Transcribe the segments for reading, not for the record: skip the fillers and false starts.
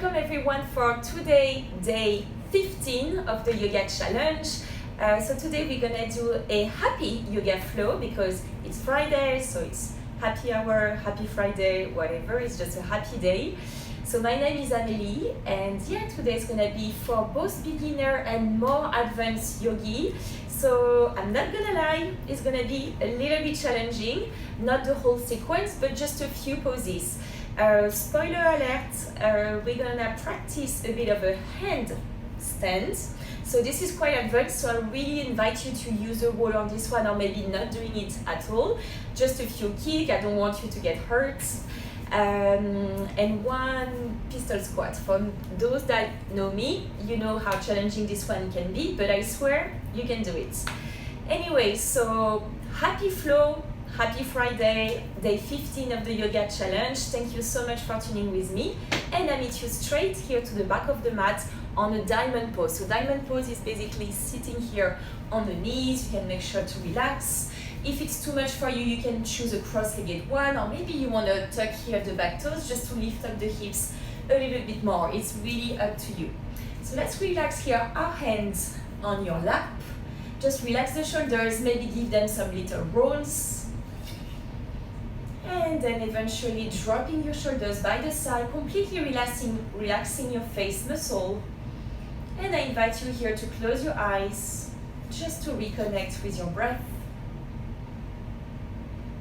welcome everyone for today, day 15 of the yoga challenge. So today we're gonna do a happy yoga flow because it's Friday, so it's happy hour, happy Friday, whatever, it's just a happy day. So my name is Amélie, and yeah, today is gonna be for both beginner and more advanced yogi. So I'm not gonna lie, it's gonna be a little bit challenging, not the whole sequence, but just a few poses. Spoiler alert, we're gonna practice a bit of a handstand. So this is quite advanced, so I really invite you to use a wall on this one, or maybe not doing it at all. Just a few kicks, I don't want you to get hurt. And one pistol squat. For those that know me, you know how challenging this one can be, but I swear you can do it. Anyway, so happy flow, happy Friday, day 15 of the yoga challenge. Thank you so much for tuning with me, and I meet you straight here to the back of the mat on a diamond pose. So diamond pose is basically sitting here on the knees. You can make sure to relax. If it's too much for you, you can choose a cross-legged one, or maybe you want to tuck here the back toes just to lift up the hips a little bit more. It's really up to you. So let's relax here, our hands on your lap. Just relax the shoulders, maybe give them some little rolls. And then eventually dropping your shoulders by the side, completely relaxing your face muscle. And I invite you here to close your eyes, just to reconnect with your breath.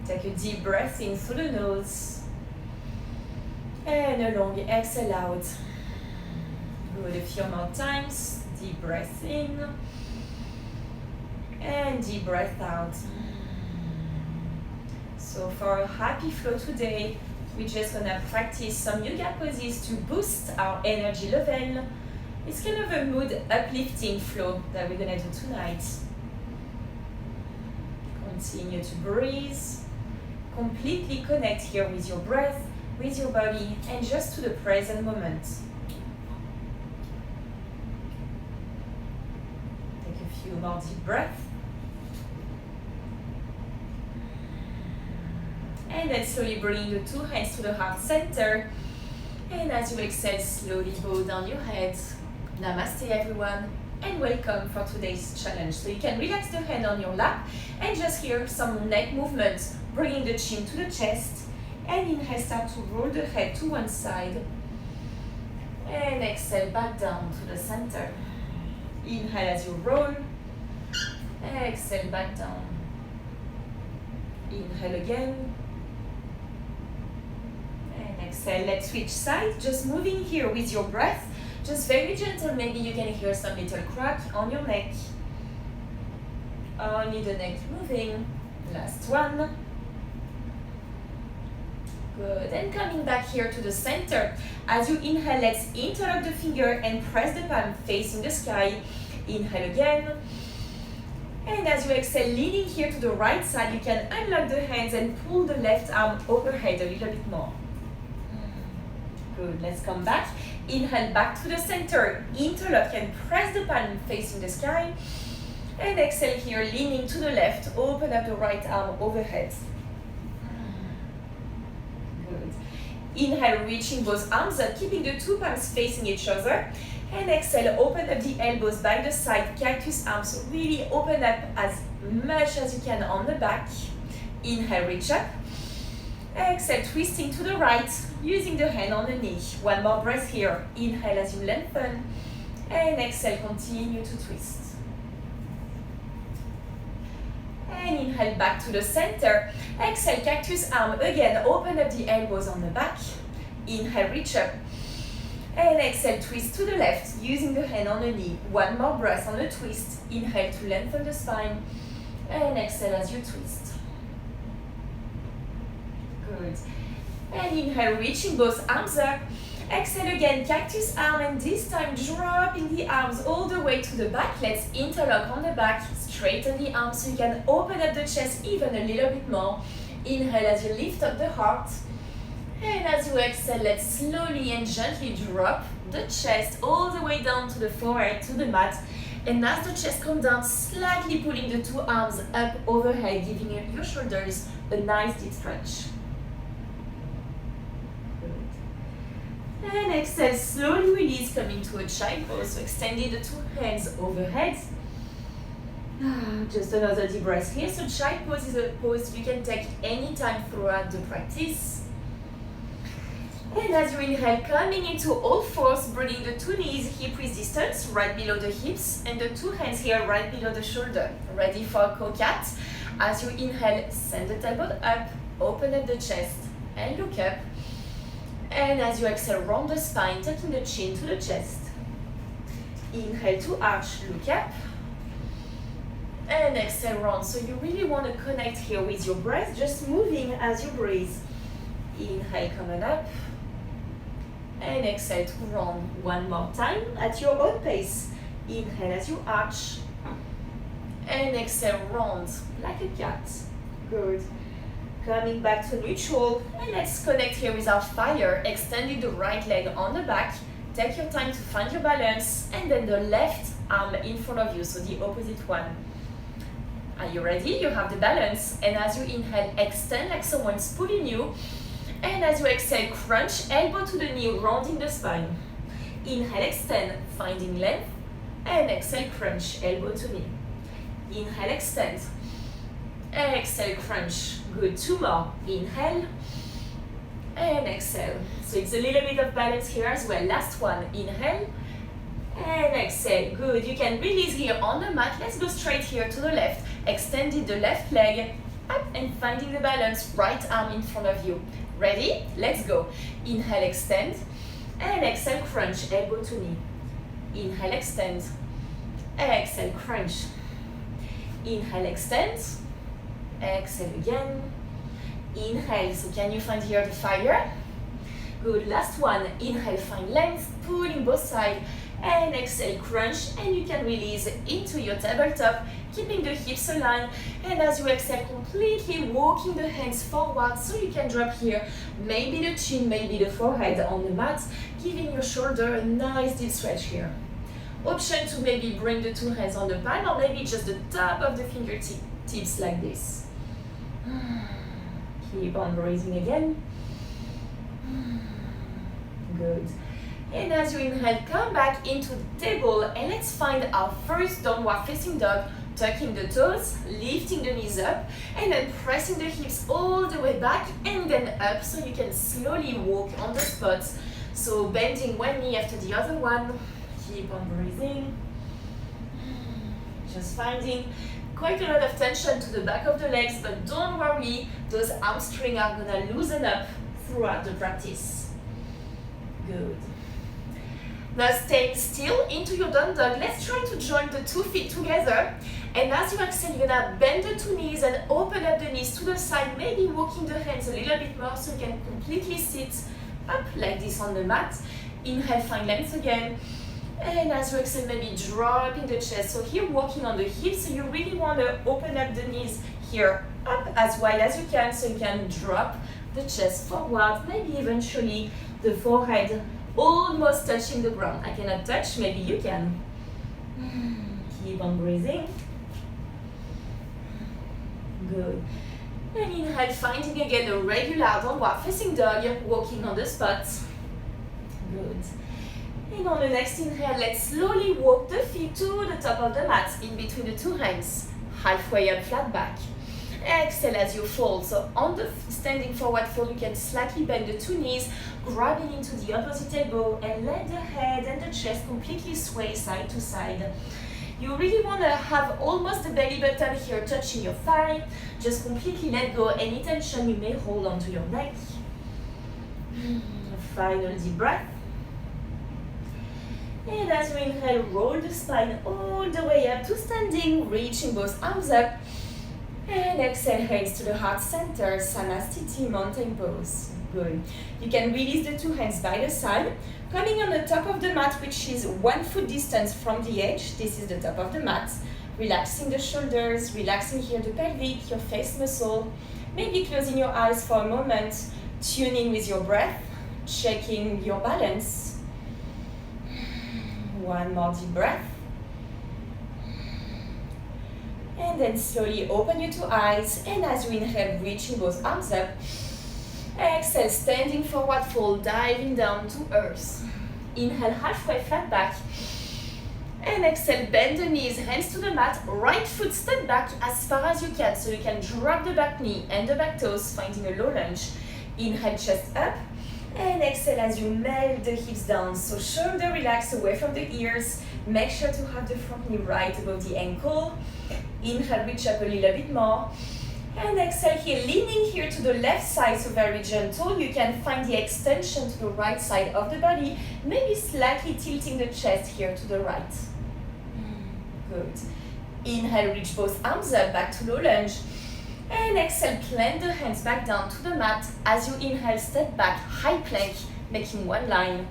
Take a deep breath in through the nose and a long exhale out. Good, a few more times. Deep breath in and deep breath out. So for a happy flow today, we're just gonna practice some yoga poses to boost our energy level. It's kind of a mood uplifting flow that we're gonna do tonight. Continue to breathe. Completely connect here with your breath, with your body, and just to the present moment. Take a few more deep breaths. And then slowly bring your two hands to the heart center. And as you exhale, slowly bow down your head. Namaste everyone, and welcome for today's challenge. So you can relax the hand on your lap and just hear some neck movement, bringing the chin to the chest, and inhale, start to roll the head to one side, and exhale back down to the center. Inhale as you roll, exhale back down. Inhale again, and exhale. Let's switch sides, just moving here with your breath, just very gentle. Maybe you can hear some little crack on your neck. Only the neck moving. Last one. Good, and coming back here to the center. As you inhale, let's interlock the finger and press the palm facing the sky. Inhale again. And as you exhale, leaning here to the right side, you can unlock the hands and pull the left arm overhead a little bit more. Good, let's come back. Inhale back to the center, interlock and press the palm facing the sky. And exhale here, leaning to the left, open up the right arm overhead. Good. Inhale, reaching both arms up, keeping the two palms facing each other. And exhale, open up the elbows by the side, cactus arms. So really open up as much as you can on the back. Inhale, reach up. Exhale, twisting to the right, using the hand on the knee. One more breath here. Inhale as you lengthen. And exhale, continue to twist. And inhale back to the center. Exhale, cactus arm. Again, open up the elbows on the back. Inhale, reach up. And exhale, twist to the left, using the hand on the knee. One more breath on the twist. Inhale to lengthen the spine. And exhale as you twist. Good. And inhale, reaching both arms up. Exhale again, cactus arm, and this time dropping the arms all the way to the back. Let's interlock on the back, straighten the arms so you can open up the chest even a little bit more. Inhale as you lift up the heart. And as you exhale, let's slowly and gently drop the chest all the way down to the forehead, to the mat. And as the chest comes down, slightly pulling the two arms up overhead, giving your shoulders a nice deep stretch. And exhale, slowly release, coming to a child pose. So extending the two hands overhead. Just another deep breath here. So child pose is a pose you can take anytime throughout the practice. And as you inhale, coming into all fours, bringing the two knees hip width distance right below the hips and the two hands here right below the shoulder. Ready for cow-cat. As you inhale, send the tailbone up, open up the chest and look up. And as you exhale, round the spine, tucking the chin to the chest. Inhale to arch, look up. And exhale, round. So you really want to connect here with your breath, just moving as you breathe. Inhale, coming up. And exhale to round. One more time at your own pace. Inhale as you arch. And exhale, round like a cat. Good. Coming back to neutral, and let's connect here with our fire, extending the right leg on the back. Take your time to find your balance, and then the left arm in front of you, so the opposite one. Are you ready? You have the balance, and as you inhale, extend like someone's pulling you, and as you exhale, crunch, elbow to the knee, rounding the spine. Inhale, extend, finding length, and exhale, crunch, elbow to knee. Inhale, extend. Exhale, crunch. Good. Two more. Inhale and exhale. So it's a little bit of balance here as well. Last one. Inhale and exhale. Good. You can release here on the mat. Let's go straight here to the left. Extending the left leg up and finding the balance. Right arm in front of you. Ready? Let's go. Inhale, extend and exhale, crunch. Elbow to knee. Inhale, extend. Exhale, crunch. Inhale, extend. Exhale again. Inhale. So can you find here the fire? Good. Last one. Inhale, find length, pulling both sides. And exhale, crunch. And you can release into your tabletop, keeping the hips aligned. And as you exhale, completely walking the hands forward so you can drop here. Maybe the chin, maybe the forehead on the mat, giving your shoulder a nice deep stretch here. Option to maybe bring the two hands on the palm, or maybe just the top of the fingertips like this. Keep on breathing again. Good. And as you inhale, come back into the table, and let's find our first downward facing dog, tucking the toes, lifting the knees up, and then pressing the hips all the way back and then up, so you can slowly walk on the spot. So bending one knee after the other one. Keep on breathing. Just finding quite a lot of tension to the back of the legs, but don't worry, those hamstrings are gonna loosen up throughout the practice. Good. Now staying still into your down dog, let's try to join the 2 feet together. And as you exhale, you're gonna bend the 2 knees and open up the knees to the side, maybe walking the hands a little bit more so you can completely sit up like this on the mat. Inhale, find length again. And as you exhale, maybe dropping the chest. So here, walking on the hips, so you really want to open up the knees here, up as wide as you can, so you can drop the chest forward, maybe eventually the forehead almost touching the ground. I cannot touch, maybe you can. Keep on breathing. Good. And inhale, finding again a regular downward facing dog, walking on the spot. Good. And on the next inhale, let's slowly walk the feet to the top of the mat, in between the two hands, halfway up, flat back. Exhale as you fold. So on the standing forward fold, you can slightly bend the 2 knees, grabbing into the opposite elbow, and let the head and the chest completely sway side to side. You really want to have almost the belly button here touching your thigh. Just completely let go any tension you may hold onto your neck. Final deep breath. And as you inhale, roll the spine all the way up to standing, reaching both arms up. And exhale, hands to the heart center, Namaste, mountain pose. Good. You can release the 2 hands by the side, coming on the top of the mat, which is 1 foot distance from the edge. This is the top of the mat. Relaxing the shoulders, relaxing here the pelvic, your face muscle. Maybe closing your eyes for a moment, tuning with your breath, checking your balance. One more deep breath. And then slowly open your 2 eyes, and as you inhale, reaching both arms up. Exhale, standing forward fold, diving down to earth. Inhale, halfway flat back. And exhale, bend the knees, hands to the mat, right foot step back as far as you can, so you can drop the back knee and the back toes, finding a low lunge. Inhale, chest up. And exhale as you melt the hips down, so shoulder relax away from the ears. Make sure to have the front knee right above the ankle. Inhale, reach up a little bit more. And exhale here, leaning here to the left side, so very gentle. You can find the extension to the right side of the body, maybe slightly tilting the chest here to the right. Good. Inhale, reach both arms up, back to low lunge. And exhale, plant the hands back down to the mat. As you inhale, step back, high plank, making one line.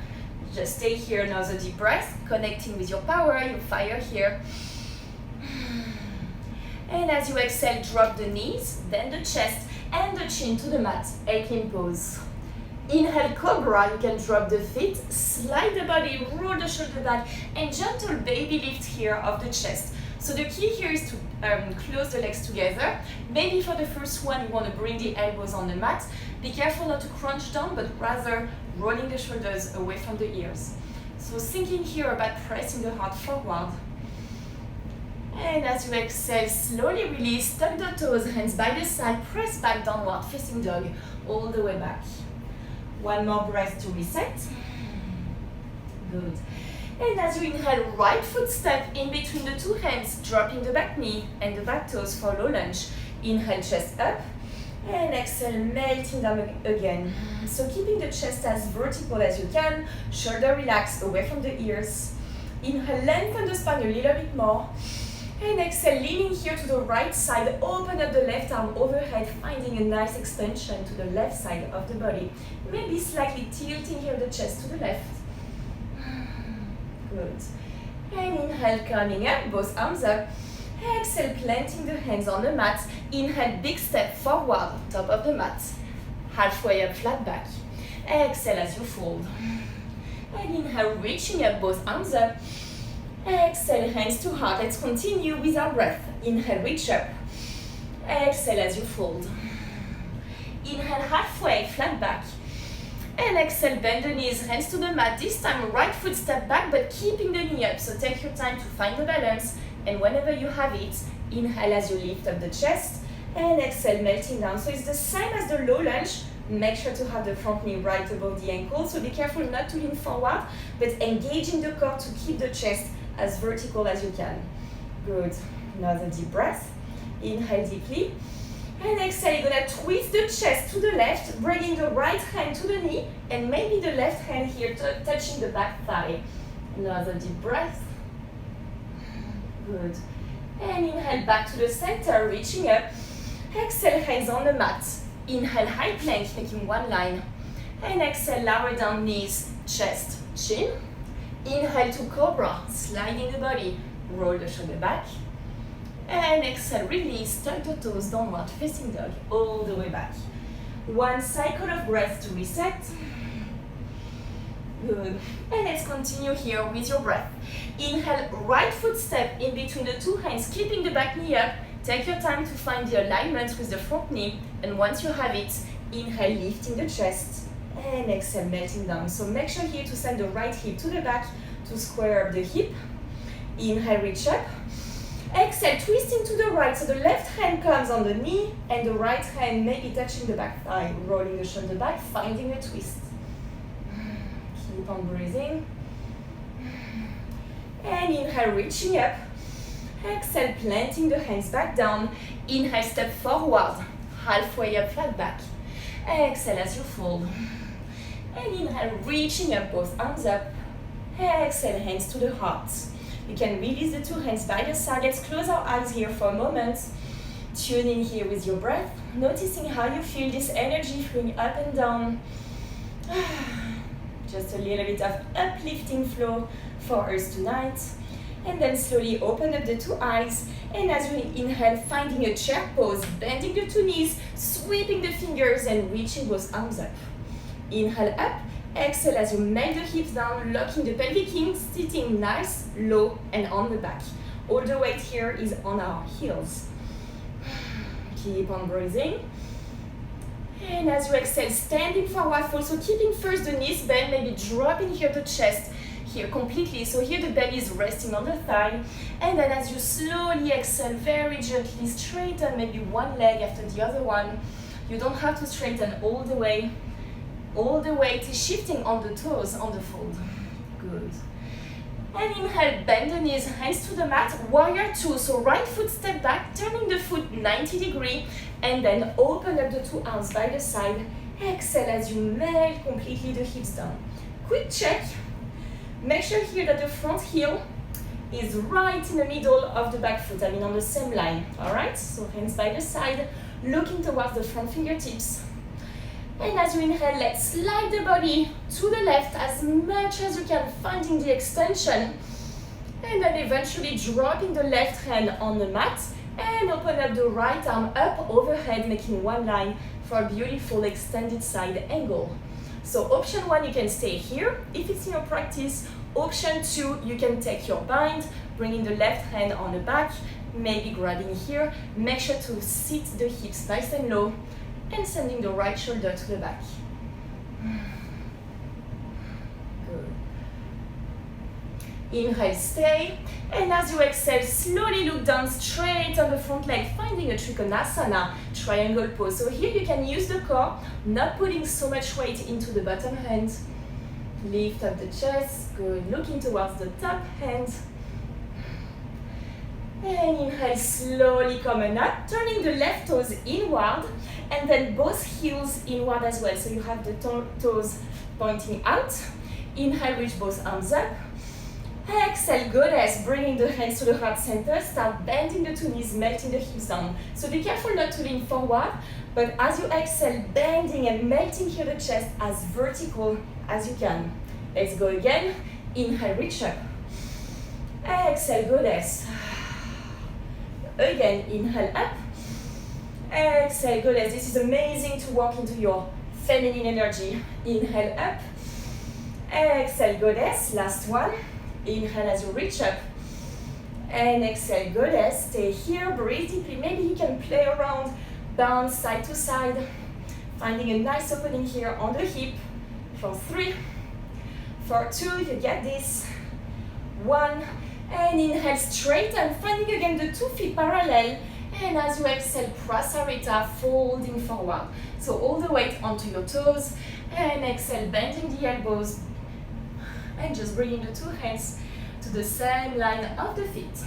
Just stay here, another deep breath, connecting with your power, your fire here. And as you exhale, drop the knees, then the chest and the chin to the mat. Aching pose. Inhale, cobra. You can drop the feet, slide the body, roll the shoulder back, and gentle baby lift here of the chest. So the key here is to close the legs together. Maybe for the first one, you want to bring the elbows on the mat. Be careful not to crunch down, but rather rolling the shoulders away from the ears. So thinking here about pressing the heart forward. And as you exhale, slowly release, tuck the toes, hands by the side, press back, downward facing dog, all the way back. One more breath to reset. Good. And as you inhale, right foot step in between the two hands, dropping the back knee and the back toes for low lunge. Inhale, chest up. And exhale, melting down again. So keeping the chest as vertical as you can, shoulder relaxed away from the ears. Inhale, lengthen the spine a little bit more. And exhale, leaning here to the right side, open up the left arm overhead, finding a nice extension to the left side of the body. Maybe slightly tilting here the chest to the left. Good. And inhale, coming up, both arms up. Exhale, planting the hands on the mat. Inhale, big step forward, top of the mat. Halfway up, flat back. Exhale as you fold. And inhale, reaching up, both arms up. Exhale, hands to heart. Let's continue with our breath. Inhale, reach up. Exhale as you fold. Inhale, halfway, flat back. And exhale, bend the knees, hands to the mat. This time, right foot step back, but keeping the knee up. So take your time to find the balance. And whenever you have it, inhale as you lift up the chest. And exhale, melting down. So it's the same as the low lunge. Make sure to have the front knee right above the ankle. So be careful not to lean forward, but engaging the core to keep the chest as vertical as you can. Good. Another deep breath. Inhale deeply. And exhale, you're gonna twist the chest to the left, bringing the right hand to the knee, and maybe the left hand here touching the back thigh. Another deep breath. Good. And inhale back to the center, reaching up. Exhale, hands on the mat. Inhale, high plank, making one line. And exhale, lower down knees, chest, chin. Inhale to cobra, sliding the body, roll the shoulder back. And exhale, release, tuck the toes, downward facing dog, all the way back. One cycle of breath to reset. Good. And let's continue here with your breath. Inhale, right foot step in between the two hands, keeping the back knee up. Take your time to find the alignment with the front knee. And once you have it, inhale, lifting the chest. And exhale, melting down. So make sure here to send the right hip to the back to square up the hip. Inhale, reach up. Exhale, twisting to the right. So the left hand comes on the knee and the right hand maybe touching the back thigh, rolling the shoulder back, finding a twist. Keep on breathing. And inhale, reaching up. Exhale, planting the hands back down. Inhale, step forward, halfway up, flat back. Exhale as you fold. And inhale, reaching up, both arms up. Exhale, hands to the heart. You can release the two hands by the side. Let's close our eyes here for a moment. Tune in here with your breath, noticing how you feel this energy flowing up and down. Just a little bit of uplifting flow for us tonight. And then slowly open up the two eyes. And as you inhale, finding a chair pose, bending the two knees, sweeping the fingers and reaching both arms up. Inhale up, exhale as you melt the hips down, locking the pelvic in, sitting nice, low and on the back. All the weight here is on our heels. Keep on breathing. And as you exhale, standing forward fold. So keeping first the knees bent, maybe dropping here the chest here completely. So here the belly is resting on the thigh. And then as you slowly exhale, very gently straighten maybe one leg after the other one. You don't have to straighten all the way. All the weight is shifting on the toes, on the fold. Good. And inhale, bend the knees, hands to the mat, warrior two. So right foot step back, turning the foot 90 degrees, and then open up the two arms by the side. Exhale as you melt completely the hips down. Quick check. Make sure here that the front heel is right in the middle of the back foot, on the same line. All right, so hands by the side, looking towards the front fingertips. And as you inhale, let's slide the body to the left as much as you can, finding the extension. And then eventually dropping the left hand on the mat and open up the right arm up overhead, making one line for a beautiful extended side angle. So option one, you can stay here if it's in your practice. Option two, you can take your bind, bringing the left hand on the back, maybe grabbing here. Make sure to sit the hips nice and low and sending the right shoulder to the back. Good. Inhale, stay. And as you exhale, slowly look down straight on the front leg, finding a Trikonasana, triangle pose. So here you can use the core, not putting so much weight into the bottom hand. Lift up the chest, good. Looking towards the top hand. And inhale, slowly coming up, turning the left toes inward, and then both heels inward as well. So you have the toes pointing out. Inhale, reach both arms up. Exhale, goddess, bringing the hands to the heart center. Start bending the two knees, melting the hips down. So be careful not to lean forward, but as you exhale, bending and melting here the chest as vertical as you can. Let's go again. Inhale, reach up. Exhale, goddess. Again, inhale up. Exhale, goddess. This is amazing to walk into your feminine energy. Inhale up. Exhale, goddess. Last one. Inhale as you reach up. And exhale, goddess. Stay here, breathe deeply. Maybe you can play around, bounce side to side. Finding a nice opening here on the hip. For 3, for 2, you get this. 1, and inhale, straighten, finding again the 2 feet parallel. And as you exhale, Prasarita, folding forward. So all the weight onto your toes. And exhale, bending the elbows. And just bringing the 2 hands to the same line of the feet.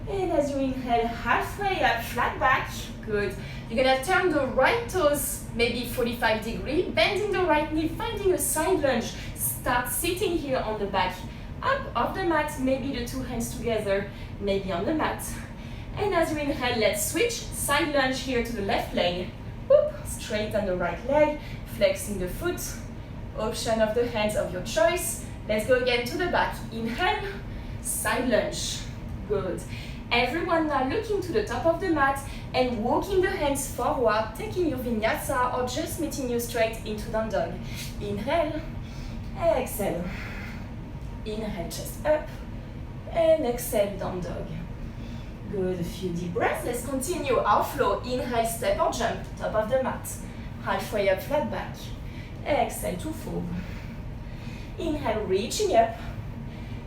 Good. And as you inhale, halfway up, flat back. Good. You're gonna turn the right toes, maybe 45 degrees, bending the right knee, finding a side lunge. Start sitting here on the back, up off the mat, maybe the 2 hands together, maybe on the mat. And as you inhale, let's switch. Side lunge here to the left leg. Whoop, straighten the right leg, flexing the foot. Option of the hands of your choice. Let's go again to the back. Inhale, side lunge. Good. Everyone now looking to the top of the mat and walking the hands forward, taking your Vinyasa or just meeting you straight into down dog. Inhale, exhale. Inhale, chest up, and exhale, down dog. Good, a few deep breaths. Let's continue our flow. Inhale, step or jump, top of the mat. Halfway up, flat back. Exhale to fold. Inhale, reaching up.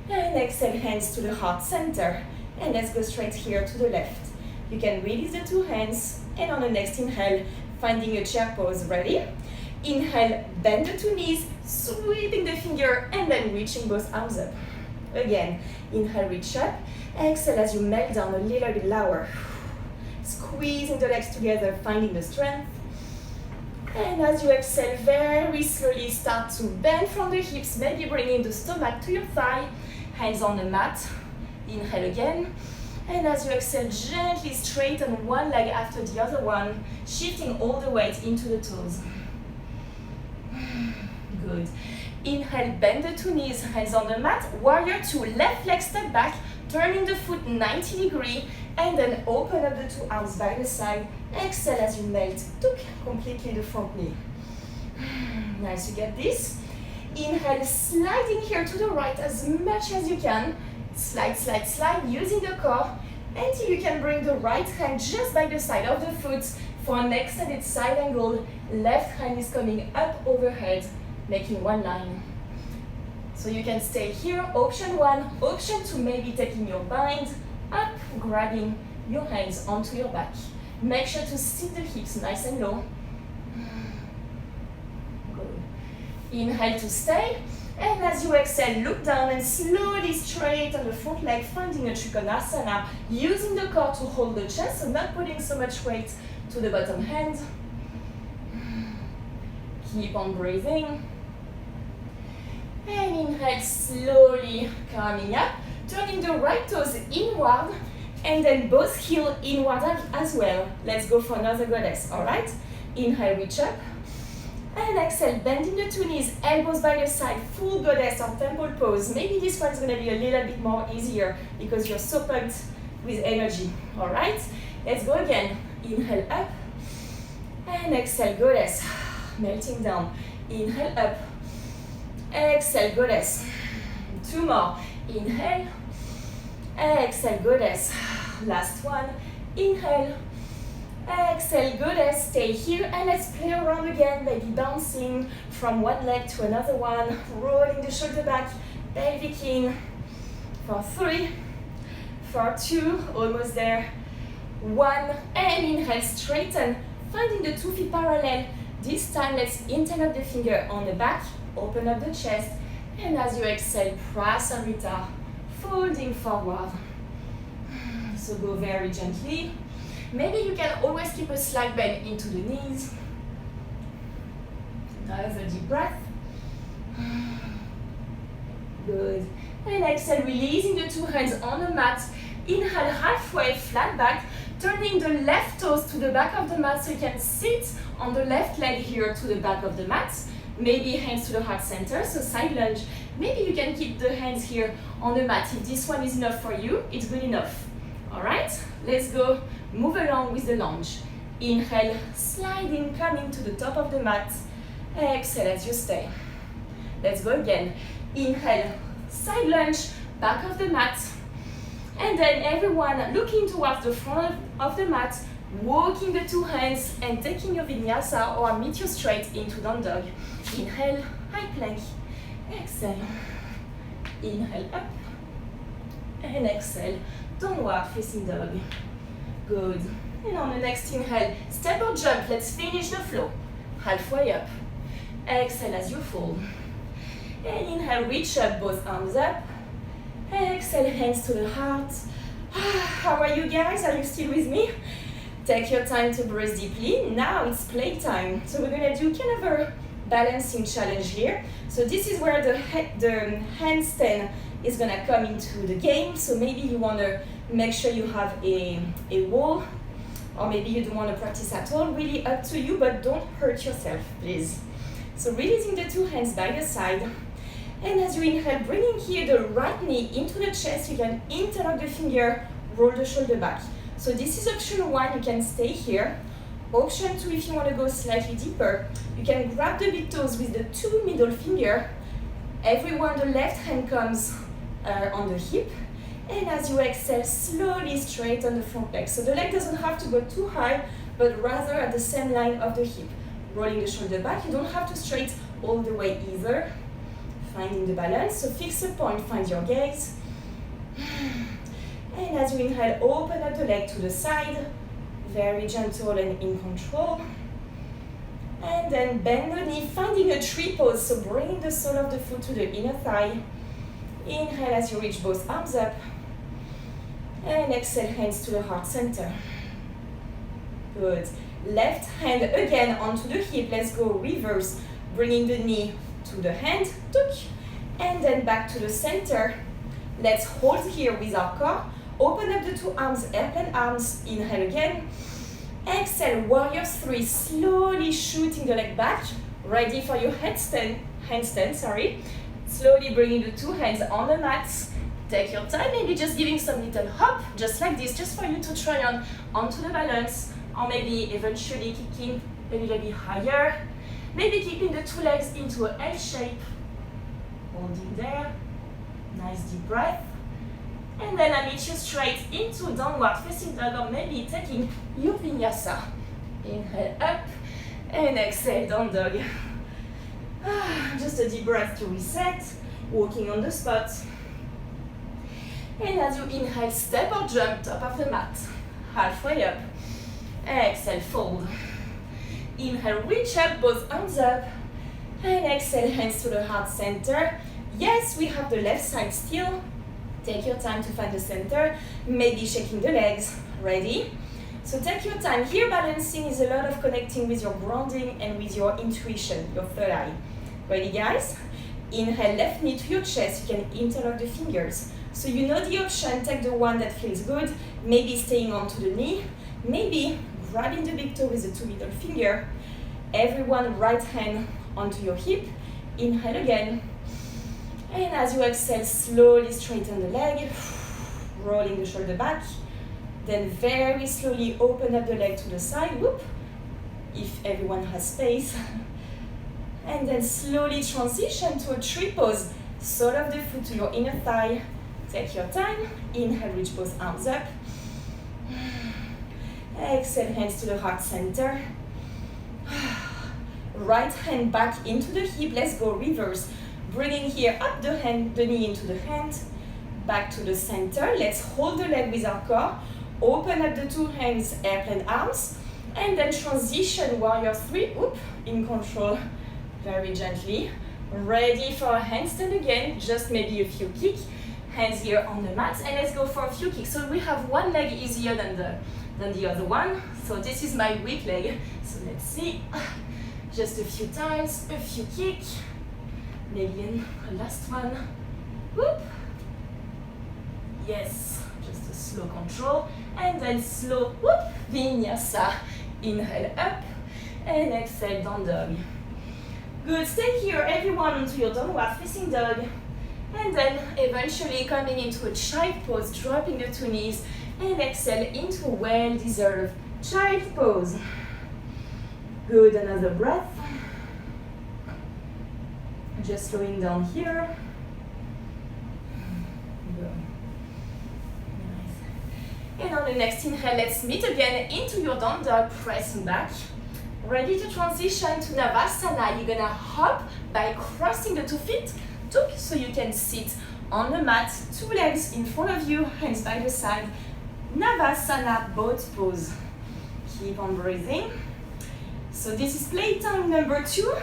And exhale, hands to the heart center. And let's go straight here to the left. You can release the 2 hands. And on the next inhale, finding a chair pose. Ready? Inhale, bend the 2 knees, sweeping the finger, and then reaching both arms up. Again, inhale, reach up. Exhale as you melt down a little bit lower. Squeezing the legs together, finding the strength. And as you exhale, very slowly start to bend from the hips, maybe bringing the stomach to your thigh, hands on the mat. Inhale again. And as you exhale, gently straighten one leg after the other one, shifting all the weight into the toes. Good. Inhale, bend the 2 knees, hands on the mat. Warrior 2, left leg step back, turning the foot 90 degrees, and then open up the 2 arms by the side. Exhale as you melt, took completely the front knee. Nice, you get this. Inhale, sliding here to the right as much as you can. Slide, slide, slide, using the core. until you can bring the right hand just by the side of the foot for an extended side angle. Left hand is coming up overhead, making one line. So you can stay here, option one. Option two, maybe taking your bind up, grabbing your hands onto your back. Make sure to sit the hips nice and low. Good. Inhale to stay. And as you exhale, look down and slowly straight on the front leg, finding a Trikonasana, using the core to hold the chest, so not putting so much weight to the bottom hand. Keep on breathing. And inhale, slowly coming up, turning the right toes inward, and then both heels inward as well. Let's go for another goddess, all right? Inhale, reach up. And exhale, bending the two knees, elbows by your side, full goddess or temple pose. Maybe this one's gonna be a little bit more easier because you're so pumped with energy, all right? Let's go again. Inhale up, and exhale, goddess. Melting down. Inhale up, exhale, goddess. Two more. Inhale, exhale, goddess. Last one. Inhale, exhale, goddess. Stay here and let's play around again, maybe bouncing from one leg to another one, rolling the shoulder back, pelvic in. For 3, for 2, almost there. 1, and inhale, straighten, finding the 2 feet parallel. This time, let's interlock the finger on the back, open up the chest, and as you exhale, Prasamrita, folding forward. So go very gently. Maybe you can always keep a slight bend into the knees. Another deep breath. Good. And exhale, releasing the 2 hands on the mat. Inhale, halfway, flat back, turning the left toes to the back of the mat so you can sit on the left leg here to the back of the mat. Maybe hands to the heart center, so side lunge. Maybe you can keep the hands here on the mat. If this one is enough for you, it's good enough. All right, let's go. Move along with the lunge. Inhale, sliding, coming to the top of the mat. Exhale as you stay. Let's go again. Inhale, side lunge, back of the mat. And then everyone looking towards the front of the mat, walking the 2 hands and taking your Vinyasa or meet you straight into down dog. Inhale, high plank. Exhale. Inhale up. And exhale, downward facing dog. Good. And on the next inhale, step or jump. Let's finish the flow. Halfway up. Exhale as you fold. And inhale, reach up, both arms up. Exhale, hands to the heart. How are you guys? Are you still with me? Take your time to breathe deeply. Now it's playtime. So we're gonna do kind of a balancing challenge here. So this is where the handstand is gonna come into the game. So maybe you wanna make sure you have a wall, or maybe you don't wanna practice at all. Really up to you, but don't hurt yourself, please. So releasing the 2 hands by your side. And as you inhale, bringing here the right knee into the chest, you can interlock the finger, roll the shoulder back. So this is option 1, you can stay here. Option 2, if you want to go slightly deeper, you can grab the big toes with the 2 middle finger. Everyone, the left hand comes on the hip. And as you exhale, slowly straighten the front leg. So the leg doesn't have to go too high, but rather at the same line of the hip. Rolling the shoulder back, you don't have to straight all the way either. Finding the balance, so fix a point, find your gaze. And as you inhale, open up the leg to the side, very gentle and in control. And then bend the knee, finding a tree pose, so bringing the sole of the foot to the inner thigh. Inhale as you reach both arms up. And exhale, hands to the heart center. Good. Left hand again onto the hip, let's go reverse, bringing the knee to the hand, and then back to the center. Let's hold here with our core. Open up the 2 arms, airplane arms. Inhale again. Exhale, warrior 3. Slowly shooting the leg back. Ready for your handstand, sorry. Slowly bringing the 2 hands on the mat. Take your time, maybe just giving some little hop, just like this, just for you to try on onto the balance, or maybe eventually kicking a little bit higher. Maybe keeping the 2 legs into a L shape. Holding there. Nice deep breath. And then I meet you straight into downward facing dog, or maybe taking your vinyasa. Inhale up and exhale down dog. Just a deep breath to reset, walking on the spot. And as you inhale, step or jump top of the mat, halfway up. Exhale, fold. Inhale, reach up, both arms up. And exhale, hands to the heart center. Yes, we have the left side still. Take your time to find the center, maybe shaking the legs. Ready? So take your time. Here, balancing is a lot of connecting with your grounding and with your intuition, your third eye. Ready, guys? Inhale, left knee to your chest. You can interlock the fingers. So you know the option, take the one that feels good, maybe staying onto the knee, maybe grabbing the big toe with the 2 middle finger. Everyone, right hand onto your hip. Inhale again. And as you exhale, slowly straighten the leg, rolling the shoulder back. Then very slowly open up the leg to the side, whoop, if everyone has space. And then slowly transition to a tree pose. Sole of the foot to your inner thigh. Take your time. Inhale, reach both arms up. Exhale, hands to the heart center. Right hand back into the hip. Let's go reverse. Bringing here up the hand, the knee into the hand. Back to the center. Let's hold the leg with our core. Open up the 2 hands, airplane arms. And then transition, warrior 3. Oop, in control, very gently. Ready for a handstand again. Just maybe a few kicks. Hands here on the mat. And let's go for a few kicks. So we have one leg easier than the other one. So this is my weak leg. So let's see. Just a few times, a few kicks. Maybe a last one. Whoop. Yes, just a slow control. And then slow, whoop, vinyasa. Inhale up and exhale down dog. Good, stay here, everyone, onto your downward facing dog. And then eventually coming into a child pose, dropping the 2 knees and exhale into a well-deserved child pose. Good, another breath. Just slowing down here. Good. Nice. And on the next inhale, let's meet again into your down dog, pressing back. Ready to transition to Navasana. You're gonna hop by crossing the 2 feet, so you can sit on the mat, 2 legs in front of you, hands by the side. Navasana, boat pose. Keep on breathing. So this is playtime number 2.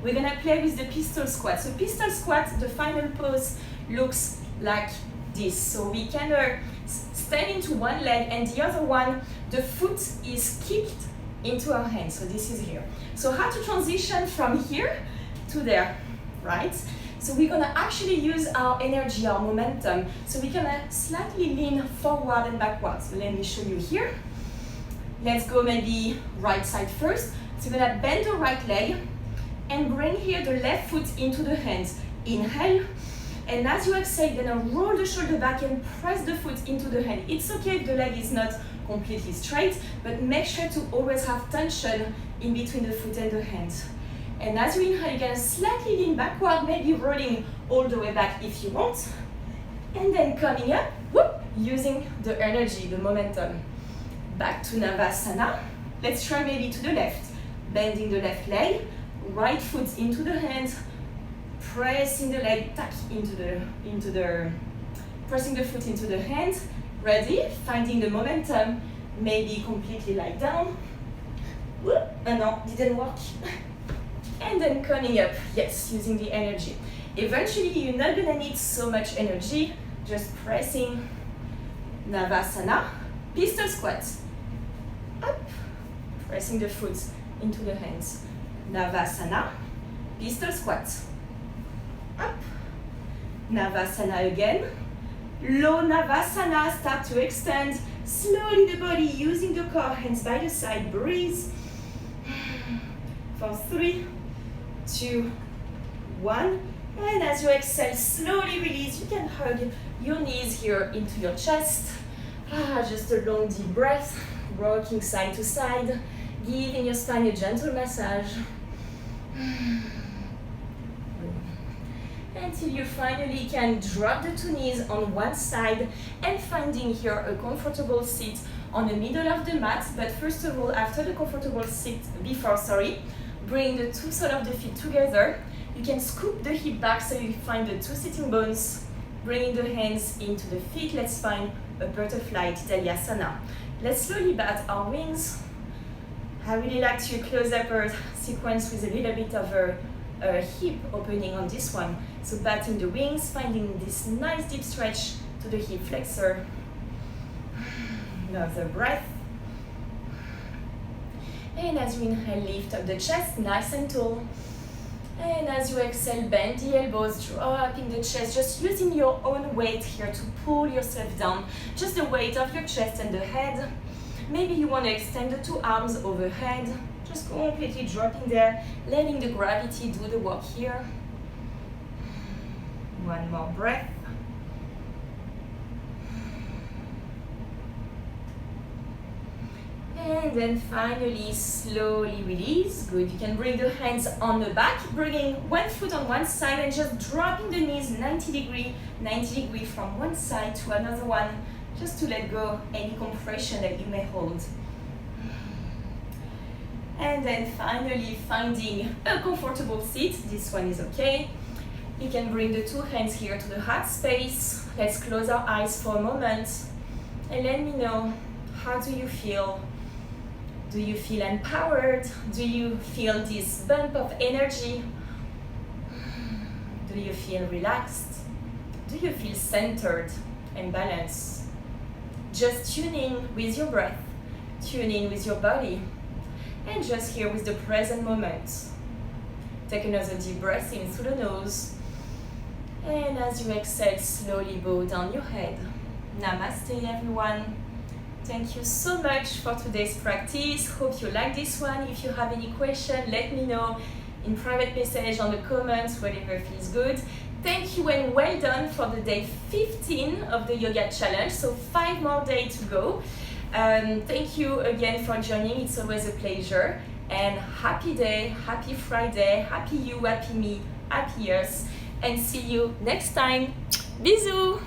We're gonna play with the pistol squat. So pistol squat, the final pose looks like this. So we can stand into one leg and the other one, the foot is kicked into our hand. So this is here. So how to transition from here to there, right? So we're gonna actually use our energy, our momentum. So we're gonna slightly lean forward and backwards. So let me show you here. Let's go maybe right side first. So we're gonna bend the right leg and bring here the left foot into the hands. Inhale. And as you exhale, you're gonna roll the shoulder back and press the foot into the hand. It's okay if the leg is not completely straight, but make sure to always have tension in between the foot and the hands. And as you inhale, you're gonna slightly lean backward, maybe rolling all the way back if you want. And then coming up, whoop, using the energy, the momentum. Back to Navasana. Let's try maybe to the left. Bending the left leg, right foot into the hands, pressing the leg back pressing the foot into the hand. Ready? Finding the momentum, maybe completely lie down. Whoop, no, didn't work. And then coming up, yes, using the energy. Eventually, you're not gonna need so much energy, just pressing. Navasana, pistol squat. Up, pressing the foot into the hands. Navasana, pistol squat. Up, Navasana again. Low Navasana, start to extend slowly the body, using the core, hands by the side, breathe. For 3, 2, 1. And as you exhale, slowly release. You can hug your knees here into your chest. Just a long deep breath, rocking side to side, giving your spine a gentle massage. until you finally can drop the two knees on one side and finding here a comfortable seat on the middle of the mat. But first of all, after the comfortable seat, bring the two soles of the feet together. You can scoop the hip back so you find the two sitting bones. Bringing the hands into the feet, let's find a butterfly Vinyasa. Let's slowly bat our wings. I really like to close up our sequence with a little bit of a hip opening on this one. So batting the wings, finding this nice deep stretch to the hip flexor. Another breath. And as you inhale, lift up the chest, nice and tall. And as you exhale, bend the elbows, dropping the chest, just using your own weight here to pull yourself down. Just the weight of your chest and the head. Maybe you want to extend the two arms overhead. Just completely dropping there, letting the gravity do the work here. One more breath. And then finally, slowly release. Good. You can bring the hands on the back, bringing one foot on one side and just dropping the knees 90 degree from one side to another one, just to let go any compression that you may hold. And then finally, finding a comfortable seat. This one is okay. You can bring the two hands here to the heart space. Let's close our eyes for a moment and let me know, how do you feel? Do you feel empowered? Do you feel this bump of energy? Do you feel relaxed? Do you feel centered and balanced? Just tune in with your breath, tune in with your body, and just here with the present moment. Take another deep breath in through the nose, and as you exhale, slowly bow down your head. Namaste, everyone. Thank you so much for today's practice. Hope you like this one. If you have any question, let me know in private message, on the comments, whatever feels good. Thank you and well done for the day 15 of the yoga challenge. So 5 more days to go. Thank you again for joining. It's always a pleasure. And happy day, happy Friday, happy you, happy me, happy us. And see you next time. Bisous.